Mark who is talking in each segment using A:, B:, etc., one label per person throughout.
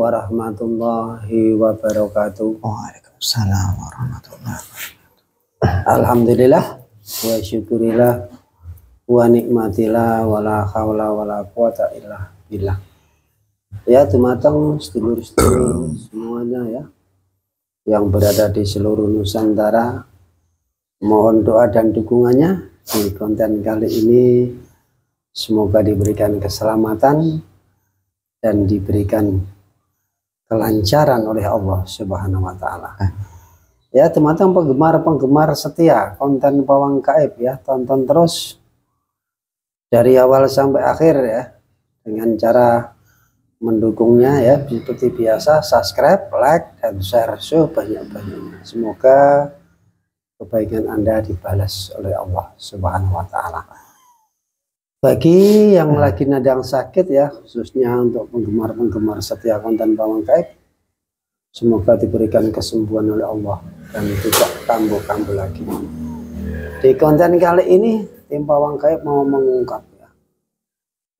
A: warahmatullahi wabarakatuh.
B: Waalaikumsalam warahmatullahi wabarakatuh.
A: Alhamdulillah wa syukurillah wa nikmatillah wala haula wala quwata illa billah. Ya teman-teman, sedulur-sedulur semuanya ya yang berada di seluruh Nusantara, mohon doa dan dukungannya di konten kali ini. Semoga diberikan keselamatan dan diberikan kelancaran oleh Allah Subhanahu wa Ta'ala. Ya teman-teman, penggemar setia konten Pawang Gaib ya, tonton terus dari awal sampai akhir ya, dengan cara mendukungnya ya seperti biasa, subscribe, like, dan share sebanyak-banyaknya. Semoga kebaikan Anda dibalas oleh Allah Subhanahu wa Ta'ala. Bagi yang lagi nadang sakit ya, khususnya untuk penggemar setia konten Pawang Gaib, semoga diberikan kesembuhan oleh Allah dan tidak kambuh-kambuh lagi. Di konten kali ini tim Pawang Gaib mau mengungkap ya,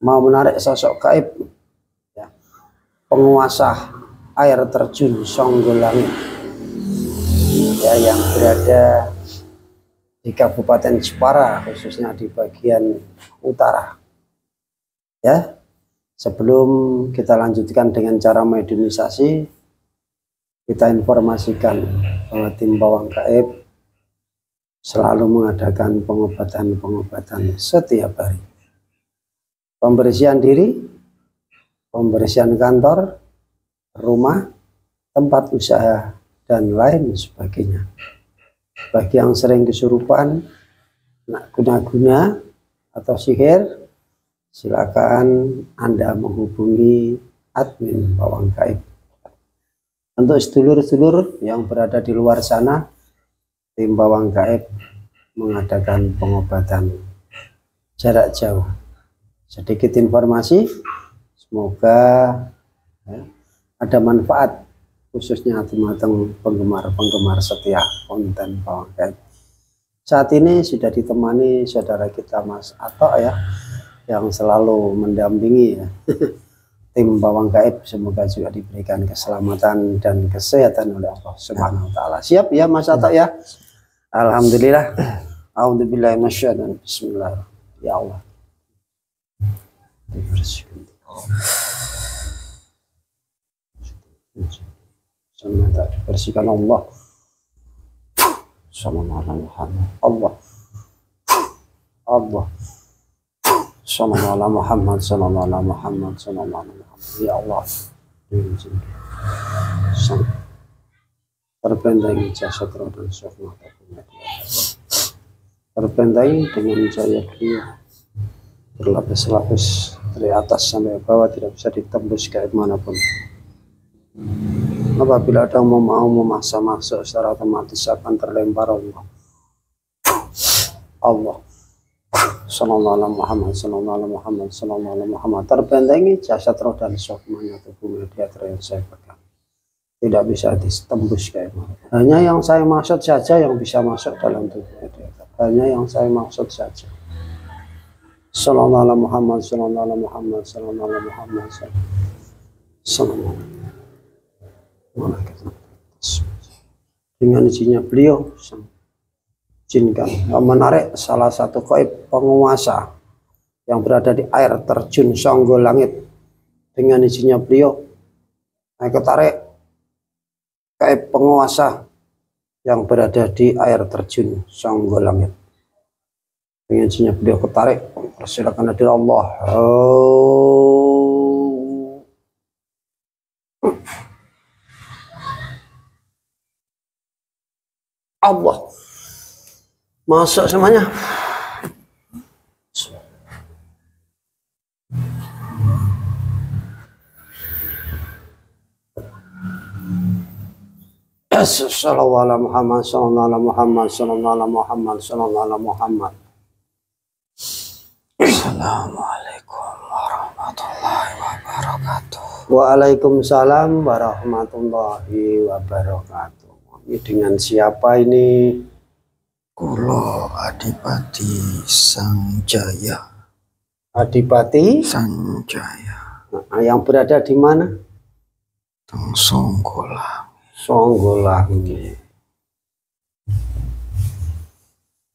A: mau menarik sosok gaib ya, penguasa air terjun Songgolangit ya, yang berada di Kabupaten Jepara, khususnya di bagian utara ya. Sebelum kita lanjutkan dengan cara mediumisasi, kita informasikan bahwa tim Pawang Gaib selalu mengadakan pengobatan setiap hari, pembersihan diri, pembersihan kantor, rumah, tempat usaha, dan lain sebagainya. Bagi yang sering kesurupan, guna-guna atau sihir, silakan Anda menghubungi admin Pawang Gaib. Untuk sedulur-sedulur yang berada di luar sana, tim Pawang Gaib mengadakan pengobatan jarak jauh. Sedikit informasi, semoga ya, ada manfaat khususnya teman-teman penggemar setia konten Pawang Gaib. Saat ini sudah ditemani saudara kita Mas Atok ya, yang selalu mendampingi ya, tim Pawang Gaib. Semoga juga diberikan keselamatan dan kesehatan oleh Allah Subhanahu wa Ta'ala. Siap ya Mas Atok ya? Alhamdulillah. A'udzubillahi minasyaitonir rajim. Bismillah. Ya Allah. Bersihkan Allah. Sallallahu alaihi Muhammad. Allah. Sallallahu alaihi Muhammad. Sallallahu alaihi Muhammad. Sallallahu alaihi Muhammad. Ya Allah. Terbentengi jasad roh dan syukur terbentengi dengan cahaya beliau, berlapis-lapis dari atas sampai bawah, tidak bisa ditembus gaib manapun. Apabila ada yang mau memaksa masuk secara otomatis akan terlempar Allah. Sallallahu alaihi Muhammad, sallallahu alaihi Muhammad, sallallahu alaihi Muhammad. Terbentengi jasad roh dan sukmanya tubuh mediator yang saya pegang, tidak bisa ditembus kayak mana. Hanya yang saya maksud saja yang bisa masuk dalam tubuh mediator. Hanya yang saya maksud saja. Sallallahu alaihi Muhammad, sallallahu alaihi Muhammad, sallallahu alaihi Muhammad, sallallahu alaihi. Dengan izinnya beliau, izinkan menarik salah satu gaib penguasa yang berada di air terjun Songgolangit. Dengan izinnya beliau, saya tarik gaib penguasa yang berada di air terjun Songgolangit. Dengan izinnya beliau ketarik, persilakan hadir Allah. Allah masuk semuanya. Sallallahu alaihi Muhammad, sallallahu alaihi Muhammad, sallallahu alaihi Muhammad, sallallahu alaihi Muhammad. Assalamualaikum warahmatullahi wabarakatuh. Waalaikumsalam warahmatullahi wabarakatuh. Ini dengan siapa ini?
B: Kulo Adipati Sanjaya.
A: Adipati
B: Sanjaya.
A: Nah, yang berada di mana?
B: teng Songgolang.
A: Songgolang.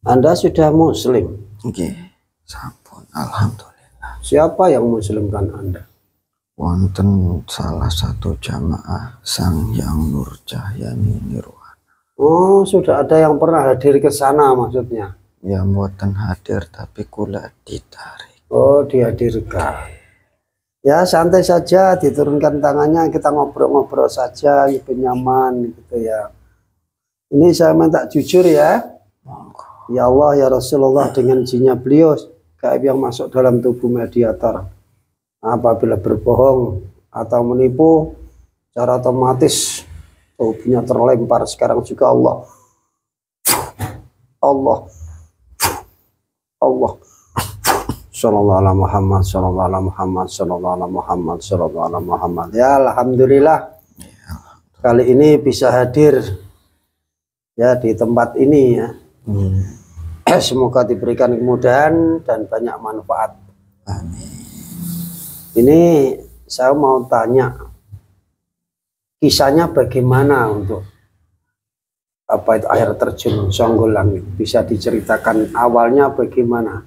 A: Anda sudah muslim?
B: Nggih, sampun alhamdulillah.
A: Siapa yang muslimkan Anda?
B: Wonten salah satu jamaah Sangyang Nurcahyani Nirwana.
A: Oh, sudah ada yang pernah hadir ke sana maksudnya?
B: Ya mboten hadir tapi kula ditarik.
A: Oh, dihadirkan. Ya santai saja, diturunkan tangannya, kita ngobrol-ngobrol saja, lebih nyaman gitu ya. Ini saya minta jujur ya. Ya Allah, ya Rasulullah, dengan jinnya beliau gaib yang masuk dalam tubuh mediator, apabila berbohong atau menipu secara otomatis tubuhnya terlempar sekarang juga Allah. Sallallahu alaihi Muhammad, sallallahu alaihi Muhammad, sallallahu alaihi Muhammad, sallallahu alaihi Muhammad. Ya alhamdulillah, kali ini bisa hadir ya di tempat ini ya. Semoga diberikan kemudahan dan banyak manfaat.
B: Amin.
A: Ini saya mau tanya, kisahnya bagaimana untuk apa itu air terjun Songgolang, bisa diceritakan awalnya bagaimana?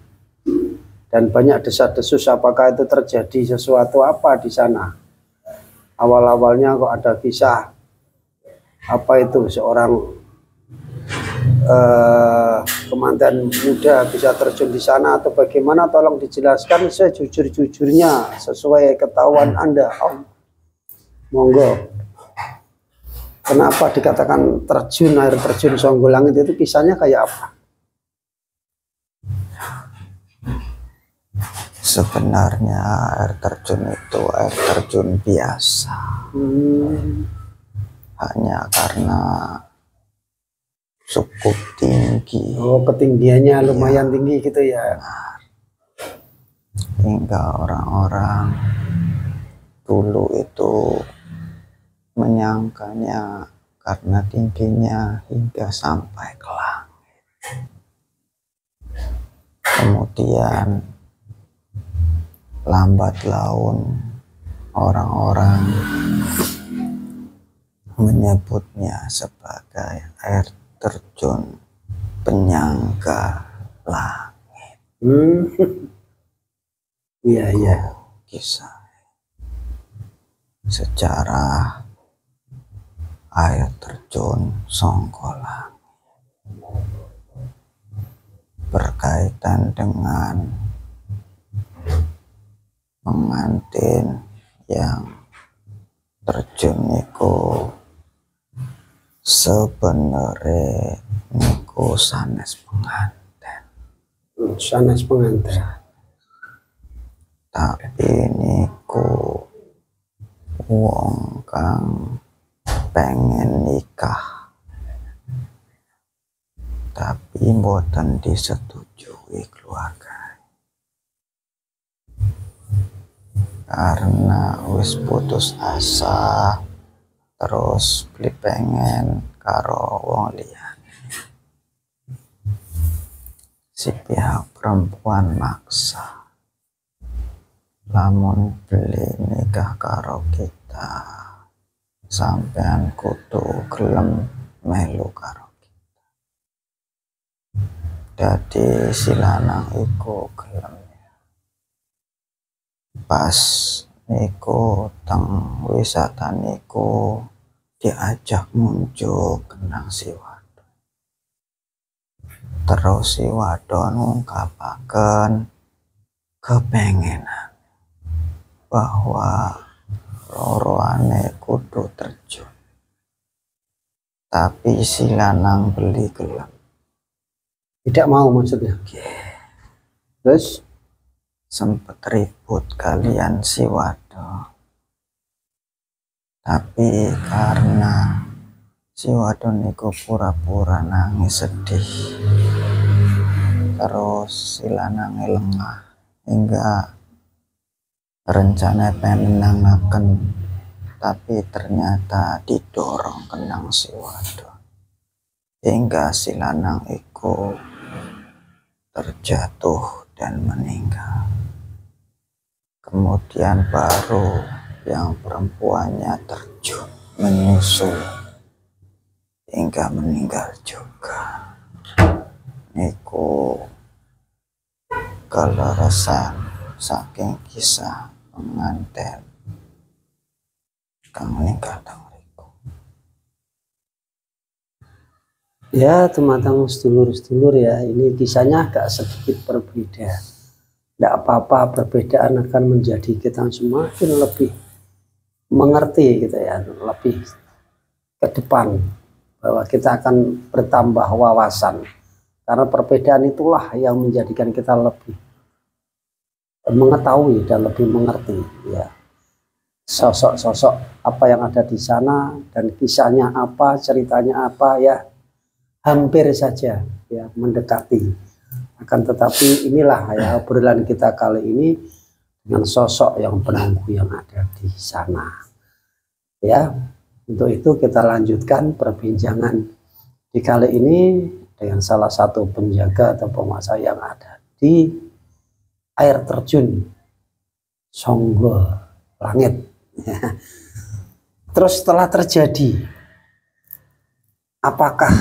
A: Dan banyak desas-desus, apakah itu terjadi sesuatu apa di sana? Awal-awalnya kok ada kisah apa itu seorang kemanten muda bisa terjun di sana atau bagaimana? Tolong dijelaskan sejujur-jujurnya sesuai ketahuan Anda. Monggo. Kenapa dikatakan terjun, air terjun Songgolang itu kisahnya kayak apa?
B: Sebenarnya air terjun itu air terjun biasa. Hanya karena cukup tinggi.
A: Oh, ketinggiannya lumayan tinggi gitu ya.
B: Hingga orang-orang dulu itu menyangkanya karena tingginya hingga sampai ke langit. Kemudian lambat laun orang-orang menyebutnya sebagai air terjun penyangga langit.
A: Iya, iya.
B: Kisah sejarah air terjun Songgolang berkaitan dengan pengantin yang terjun niku sebenarnya niku sanes pengantin.
A: Sanes pengantin.
B: Tapi niku wong kang pengen nikah tapi mboten disetujui keluarga karena wis putus asa, terus beli pengen karo wong liyane. Si pihak perempuan maksa, lamun beli nikah karo kita sampean kudu gelem melu karo kita. Jadi si lanang iku gelem. Pas niku teng wisata niku diajak muncul kenang si wadon. Terus si wadon ngungkapaken kepengenan bahwa loroane kudu terjun. Tapi si lanang beli gelem.
A: Tidak mau maksudnya. Terus
B: sempet ribut kalian si wadon. Tapi karena si wadon niku pura-pura nangis sedih, terus si lanang lengah hingga rencana pengen menangaken, tapi ternyata didorong kenang si wadon hingga si lanang iku terjatuh dan meninggal. Kemudian baru yang perempuannya terjun menyusul hingga meninggal juga. Niku keleresan saking kisah pengantin kang meninggal teng mriku.
A: Ya, teman-teman sedulur-sedulur ya, ini kisahnya agak sedikit berbeda. Tidak apa-apa, perbedaan akan menjadi kita semakin lebih mengerti gitu ya, lebih ke depan, bahwa kita akan bertambah wawasan. Karena perbedaan itulah yang menjadikan kita lebih mengetahui dan lebih mengerti ya sosok-sosok apa yang ada di sana dan kisahnya apa, ceritanya apa ya, hampir saja ya mendekati. Akan tetapi inilah ya obrolan kita kali ini dengan sosok yang penunggu yang ada di sana. Ya, untuk itu kita lanjutkan perbincangan di kali ini dengan salah satu penjaga atau penguasa yang ada di air terjun Songgo Langit. Terus setelah terjadi, apakah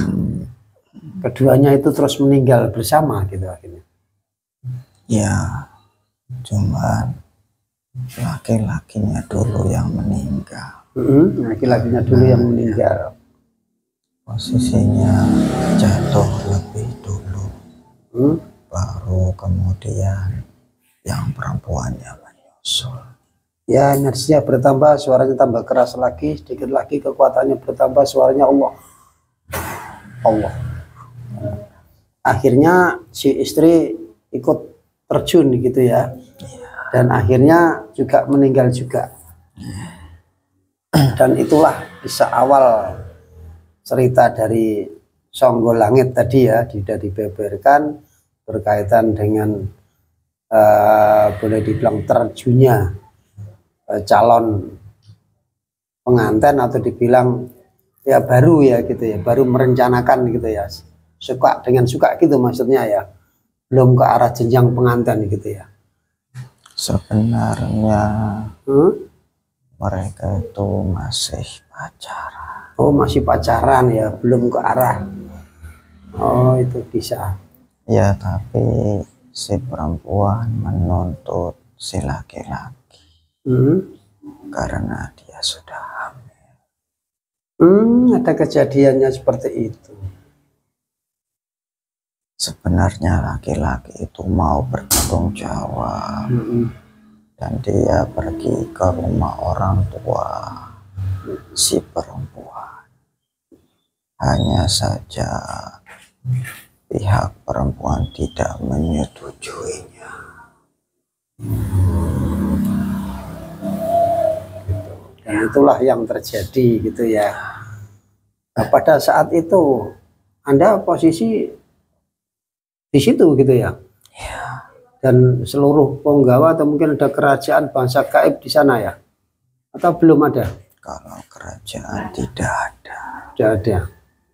A: keduanya itu terus meninggal bersama gitu akhirnya?
B: Ya, cuman laki-lakinya dulu yang meninggal.
A: Laki-lakinya dulu yang meninggal.
B: Posisinya jatuh lebih dulu, baru kemudian yang perempuannya menyusul.
A: Ya, energinya bertambah, suaranya tambah keras lagi, sedikit lagi kekuatannya bertambah, suaranya Allah. Akhirnya si istri ikut terjun gitu ya, dan akhirnya juga meninggal juga. Dan itulah kisah awal cerita dari Songgo Langit tadi ya, sudah dibeberkan berkaitan dengan boleh dibilang terjunnya calon pengantin, atau dibilang ya baru ya gitu ya, baru merencanakan gitu ya, suka dengan suka gitu maksudnya ya, belum ke arah jenjang pengantin gitu ya.
B: Sebenarnya mereka itu masih pacaran.
A: Oh, masih pacaran ya, belum ke arah. Oh, itu bisa.
B: Ya, tapi si perempuan menuntut si laki-laki karena dia sudah hamil.
A: Ada kejadiannya seperti itu.
B: Sebenarnya laki-laki itu mau bertanggung jawab, dan dia pergi ke rumah orang tua si perempuan. Hanya saja pihak perempuan tidak menyetujuinya.
A: Dan itulah yang terjadi gitu ya. Nah, pada saat itu Anda posisi di situ gitu ya. Dan seluruh penggawa atau mungkin ada kerajaan bangsa gaib di sana ya, atau belum ada?
B: Kalau kerajaan tidak ada.
A: Tidak ada.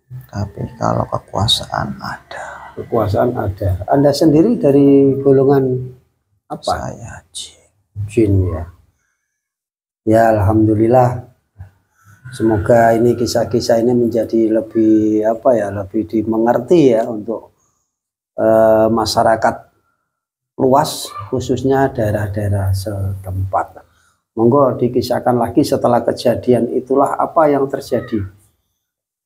B: Tapi kalau kekuasaan ada.
A: Kekuasaan ada. Anda sendiri dari golongan apa?
B: Saya
A: Jin ya. Ya, alhamdulillah. Semoga ini kisah-kisah ini menjadi lebih apa ya, lebih dimengerti ya untuk masyarakat luas, khususnya daerah-daerah setempat. Monggo dikisahkan lagi setelah kejadian itulah apa yang terjadi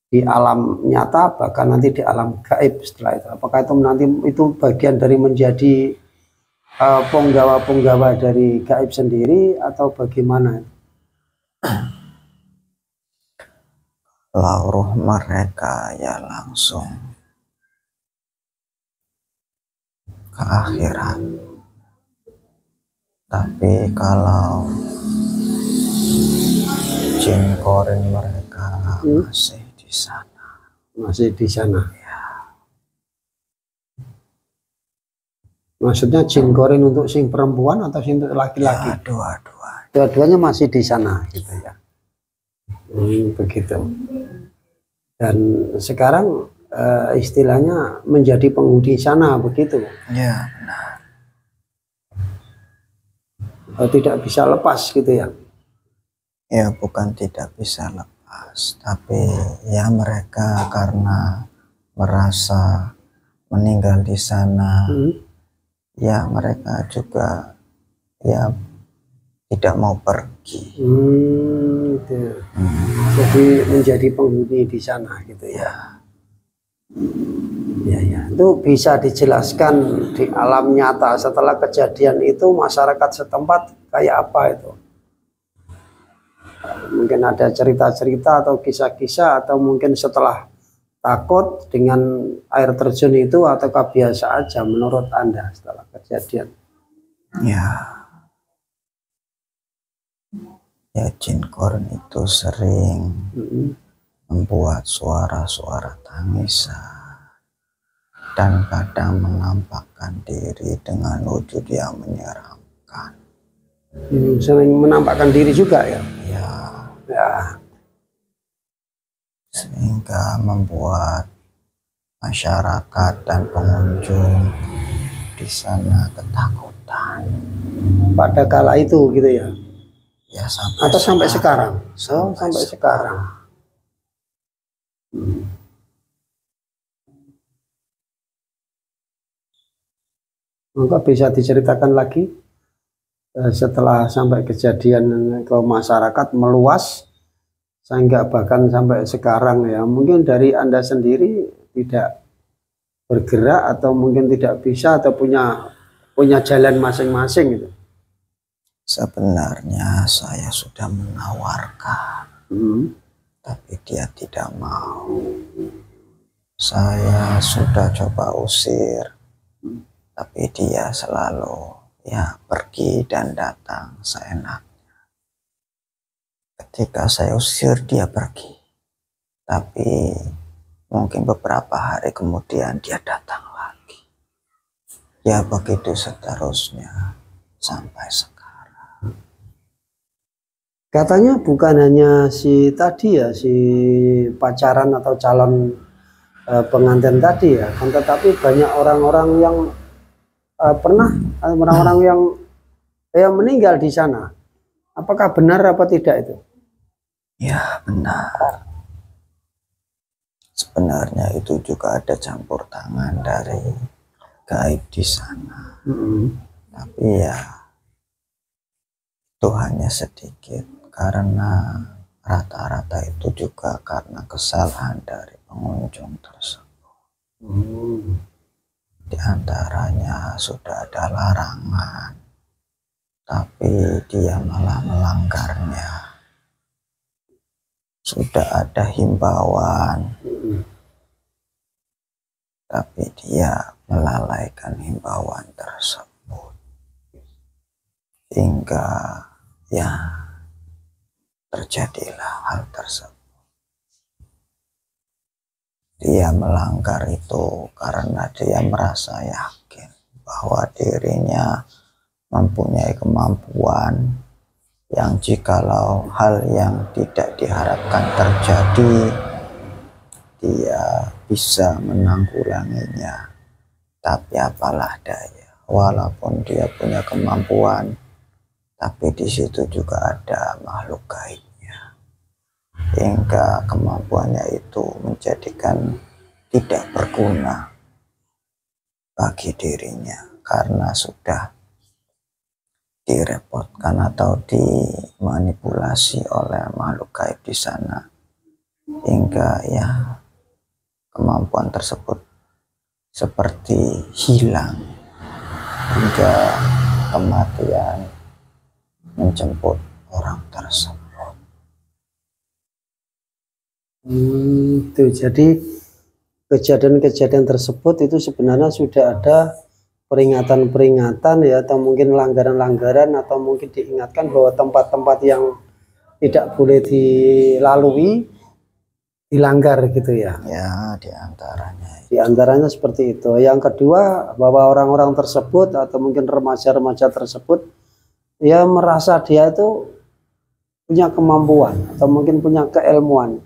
A: di alam nyata, bahkan nanti di alam gaib setelah itu. Apakah itu nanti itu bagian dari menjadi penggawa-penggawa dari gaib sendiri atau bagaimana?
B: Lauruh mereka ya langsung ke akhirat. Tapi kalau jin korin mereka masih di sana.
A: Masih di sana.
B: Ya.
A: Maksudnya jin korin untuk sing perempuan atau sing untuk laki-laki?
B: Ya, dua-dua.
A: Dua-duanya masih di sana gitu ya. Begitu. Dan sekarang istilahnya menjadi penghuni sana begitu.
B: Ya, benar.
A: Tidak bisa lepas gitu ya.
B: Ya bukan tidak bisa lepas, tapi ya mereka karena merasa meninggal di sana, ya mereka juga ya tidak mau pergi.
A: Gitu. Jadi menjadi penghuni di sana gitu ya. Ya, itu bisa dijelaskan di alam nyata setelah kejadian itu masyarakat setempat kayak apa itu? Mungkin ada cerita-cerita atau kisah-kisah, atau mungkin setelah takut dengan air terjun itu, ataukah biasa aja menurut Anda setelah kejadian?
B: Ya jin korn itu sering membuat suara-suara tangisan dan kadang menampakkan diri dengan wujud yang menyeramkan.
A: Sering menampakkan diri juga ya?
B: Ya. Sehingga membuat masyarakat dan pengunjung di sana ketakutan.
A: Pada kala itu gitu ya?
B: Ya
A: atau sampai sekarang? Sampai sekarang. Maka bisa diceritakan lagi setelah sampai kejadian ke masyarakat meluas sehingga bahkan sampai sekarang ya, mungkin dari Anda sendiri tidak bergerak atau mungkin tidak bisa atau punya jalan masing-masing gitu.
B: Sebenarnya saya sudah menawarkan, tapi dia tidak mau. Saya sudah coba usir, tapi dia selalu ya pergi dan datang seenaknya. Ketika saya usir dia pergi, tapi mungkin beberapa hari kemudian dia datang lagi. Ya begitu seterusnya sampai sekarang.
A: Katanya bukan hanya si tadi ya, si pacaran atau calon pengantin tadi ya, kan tetapi banyak orang-orang yang orang-orang yang meninggal di sana. Apakah benar apa tidak itu?
B: Ya benar. Sebenarnya itu juga ada campur tangan dari gaib di sana. Tapi ya itu hanya sedikit, karena rata-rata itu juga karena kesalahan dari pengunjung tersebut. Di antaranya sudah ada larangan, tapi dia malah melanggarnya. Sudah ada himbauan, tapi dia melalaikan himbauan tersebut. Hingga ya terjadilah hal tersebut. Dia melanggar itu karena dia merasa yakin bahwa dirinya mempunyai kemampuan yang jikalau hal yang tidak diharapkan terjadi, dia bisa menanggulanginya. Tapi apalah daya, walaupun dia punya kemampuan, tapi di situ juga ada makhluk gaibnya, hingga kemampuannya itu menjadikan tidak berguna bagi dirinya karena sudah direpotkan atau dimanipulasi oleh makhluk gaib di sana, hingga ya kemampuan tersebut seperti hilang hingga kematian menjemput orang tersebut.
A: Itu jadi kejadian-kejadian tersebut itu sebenarnya sudah ada peringatan-peringatan ya, atau mungkin langgaran-langgaran, atau mungkin diingatkan bahwa tempat-tempat yang tidak boleh dilalui dilanggar gitu ya.
B: Ya, diantaranya.
A: Diantaranya seperti itu. Yang kedua, bahwa orang-orang tersebut atau mungkin remaja-remaja tersebut ya merasa dia itu punya kemampuan atau mungkin punya keilmuan,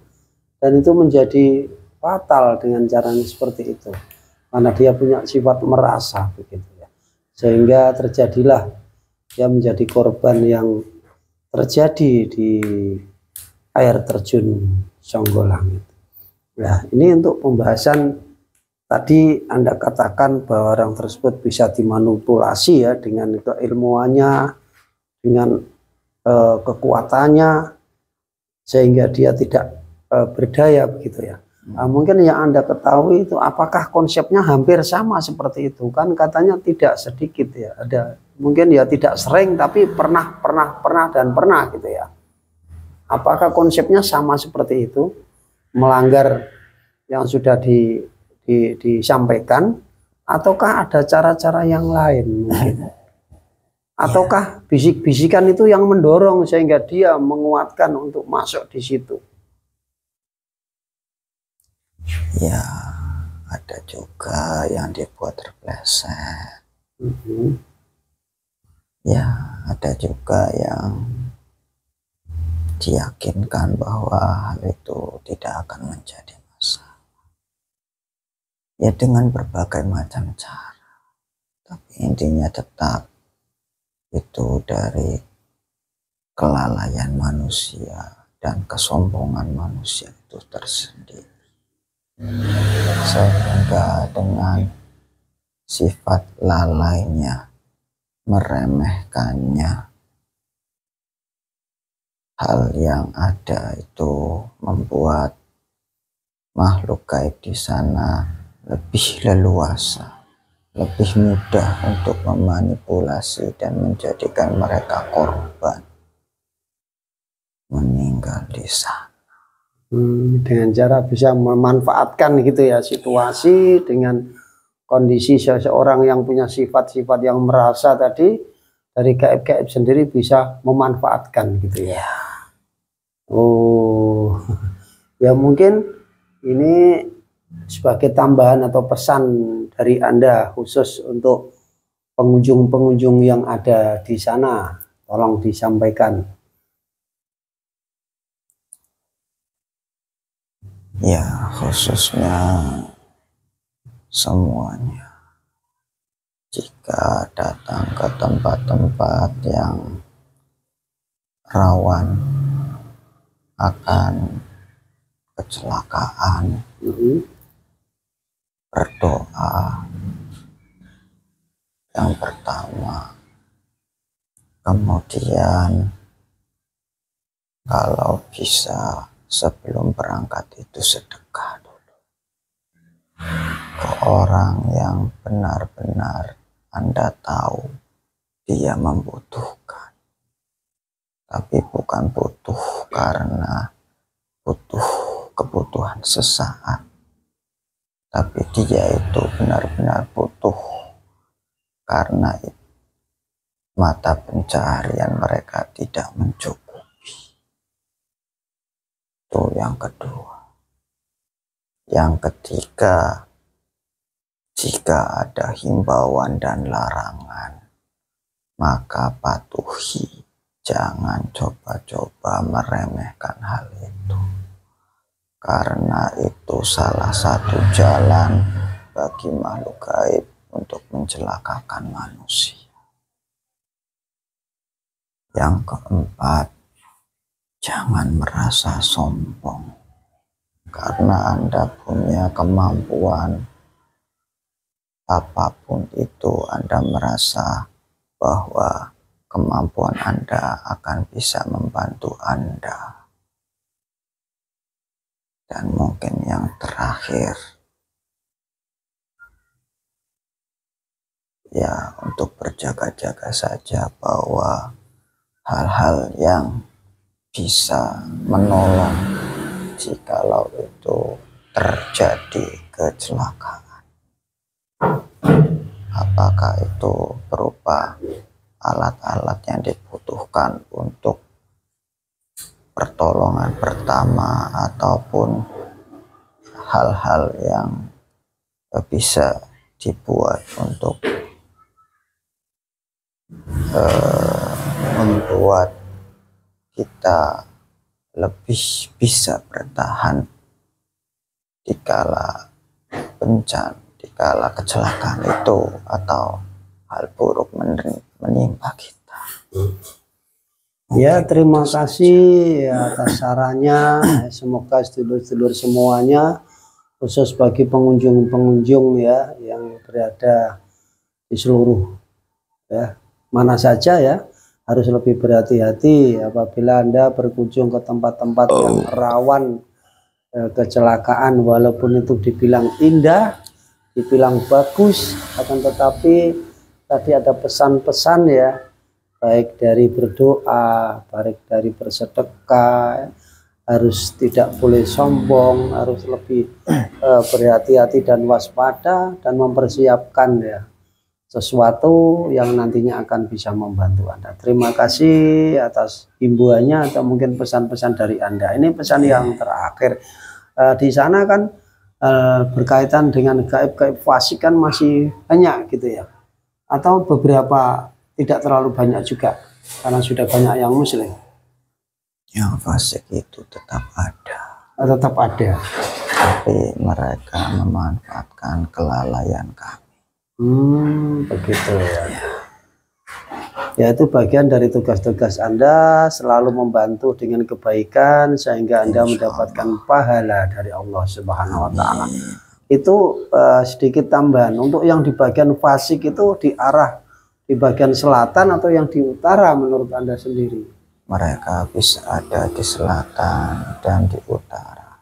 A: dan itu menjadi fatal dengan caranya seperti itu, karena dia punya sifat merasa begitu ya, sehingga terjadilah dia menjadi korban yang terjadi di air terjun Songgolangit. Nah, ini untuk pembahasan tadi Anda katakan bahwa orang tersebut bisa dimanipulasi ya dengan keilmuannya, dengan kekuatannya, sehingga dia tidak berdaya begitu ya. Nah, mungkin yang Anda ketahui itu apakah konsepnya hampir sama seperti itu? Kan katanya tidak sedikit ya. Ada mungkin ya tidak sering tapi pernah dan pernah gitu ya. Apakah konsepnya sama seperti itu? Melanggar yang sudah disampaikan, ataukah ada cara-cara yang lain mungkin? Ataukah bisik-bisikan itu yang mendorong sehingga dia menguatkan untuk masuk di situ?
B: Ya, ada juga yang dibuat terpleset. Ya, ada juga yang diyakinkan bahwa hal itu tidak akan menjadi masalah. Ya, dengan berbagai macam cara. Tapi intinya tetap itu dari kelalaian manusia dan kesombongan manusia itu tersendiri. Sehingga dengan sifat lalainya, meremehkannya, hal yang ada itu membuat makhluk gaib di sana lebih leluasa, lebih mudah untuk memanipulasi dan menjadikan mereka korban meninggal di sana.
A: Dengan cara bisa memanfaatkan gitu ya situasi dengan kondisi seseorang yang punya sifat-sifat yang merasa tadi, dari gaib-gaib sendiri bisa memanfaatkan gitu ya. Oh ya, mungkin ini sebagai tambahan atau pesan dari Anda khusus untuk pengunjung-pengunjung yang ada di sana, tolong disampaikan.
B: Ya, khususnya semuanya, jika datang ke tempat-tempat yang rawan akan kecelakaan, berdoa yang pertama. Kemudian kalau bisa sebelum berangkat itu sedekah dulu ke orang yang benar-benar Anda tahu dia membutuhkan, tapi bukan butuh karena butuh kebutuhan sesaat, tapi dia itu benar-benar butuh karena mata pencaharian mereka tidak mencukupi. Itu yang kedua. Yang ketiga, jika ada himbauan dan larangan, maka patuhi. Jangan coba-coba meremehkan hal itu, karena itu salah satu jalan bagi makhluk gaib untuk mencelakakan manusia. Yang keempat, jangan merasa sombong karena Anda punya kemampuan apapun itu. Anda merasa bahwa kemampuan Anda akan bisa membantu Anda. Dan mungkin yang terakhir, ya, untuk berjaga-jaga saja bahwa hal-hal yang bisa menolong jikalau itu terjadi kecelakaan, apakah itu berupa alat-alat yang dibutuhkan untuk pertolongan pertama ataupun hal-hal yang bisa dibuat untuk membuat kita lebih bisa bertahan dikala bencana, dikala kecelakaan itu atau hal buruk menimpa kita.
A: Ya, terima kasih ya atas sarannya. Semoga sedulur-sedulur semuanya, khusus bagi pengunjung-pengunjung ya yang berada di seluruh ya mana saja ya, harus lebih berhati-hati apabila Anda berkunjung ke tempat-tempat yang rawan kecelakaan. Walaupun itu dibilang indah, dibilang bagus, akan tetapi tadi ada pesan-pesan ya, baik dari berdoa, baik dari bersedekah, harus tidak boleh sombong, harus lebih berhati-hati dan waspada, dan mempersiapkan ya sesuatu yang nantinya akan bisa membantu Anda. Terima kasih atas himbauannya atau mungkin pesan-pesan dari Anda. Ini pesan yang terakhir. Di sana kan berkaitan dengan gaib-gaib fasik kan masih banyak gitu ya, atau beberapa tidak terlalu banyak juga karena sudah banyak yang muslim.
B: Yang fasik itu tetap ada.
A: Tetap ada.
B: Tapi mereka memanfaatkan kelalaian kami.
A: Begitu ya. Ya, itu bagian dari tugas-tugas Anda, selalu membantu dengan kebaikan sehingga Anda mendapatkan pahala dari Allah Subhanahu wa Ta'ala. Itu sedikit tambahan untuk yang di bagian fasik itu di arah di bagian selatan atau yang di utara menurut Anda sendiri?
B: Mereka bisa ada di selatan dan di utara.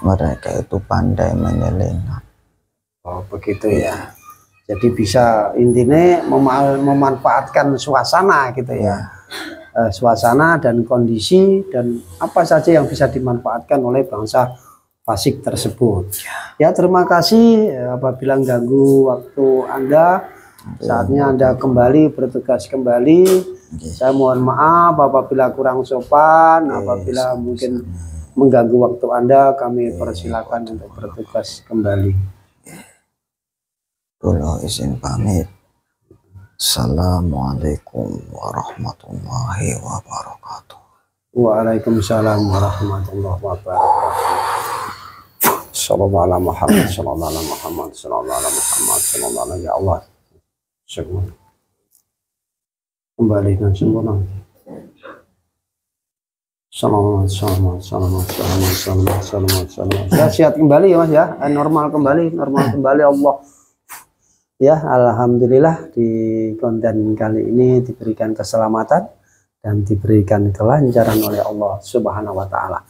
B: Mereka itu pandai menyelinap.
A: Oh, begitu ya. Jadi bisa intinya memanfaatkan suasana gitu ya. Suasana dan kondisi dan apa saja yang bisa dimanfaatkan oleh bangsa fasik tersebut. Ya, terima kasih apabila ganggu waktu Anda. Saatnya Anda kembali bertugas kembali. Saya mohon maaf apabila kurang sopan, apabila mungkin mengganggu waktu Anda. Kami persilakan untuk bertugas kembali.
B: Dulu izin pamit. Assalamualaikum warahmatullahi wabarakatuh.
A: Waalaikumsalam warahmatullahi wabarakatuh. Sallallahu ala Muhammad, sallallahu ala Muhammad, sallallahu ala Muhammad, sallallahu ala ya Allah. Syukur. Kembali dan sempurna. Selamat. Ya, sehat kembali ya Mas ya. Normal kembali Allah. Ya, alhamdulillah di konten kali ini diberikan keselamatan dan diberikan kelancaran oleh Allah Subhanahu wa Ta'ala.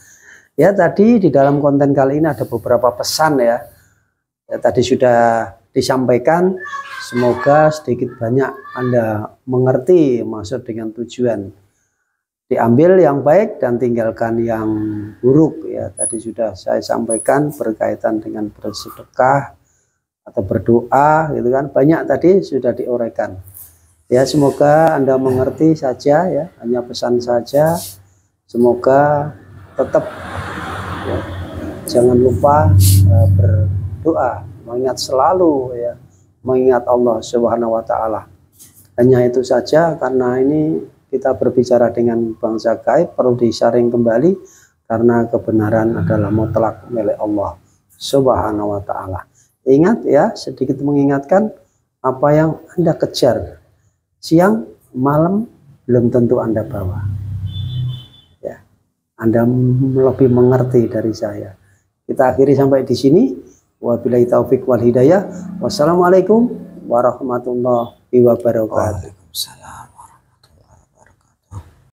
A: Ya, tadi di dalam konten kali ini ada beberapa pesan ya. Tadi sudah disampaikan, semoga sedikit banyak Anda mengerti maksud dengan tujuan. Diambil yang baik dan tinggalkan yang buruk ya. Tadi sudah saya sampaikan berkaitan dengan bersedekah atau berdoa gitu kan, banyak tadi sudah diuraikan ya. Semoga Anda mengerti saja ya, hanya pesan saja. Semoga tetap ya, jangan lupa berdoa, mengingat selalu ya, mengingat Allah Subhanahu wa Ta'ala. Hanya itu saja, karena ini kita berbicara dengan bangsa gaib, perlu disaring kembali karena kebenaran adalah mutlak milik Allah Subhanahu wa Ta'ala. Ingat ya, sedikit mengingatkan, apa yang Anda kejar siang malam belum tentu Anda bawa ya. Anda lebih mengerti dari saya. Kita akhiri sampai di sini. Wabillahi taufik wal hidayah. Wassalamualaikum warahmatullahi wabarakatuh.
B: Waalaikumsalam.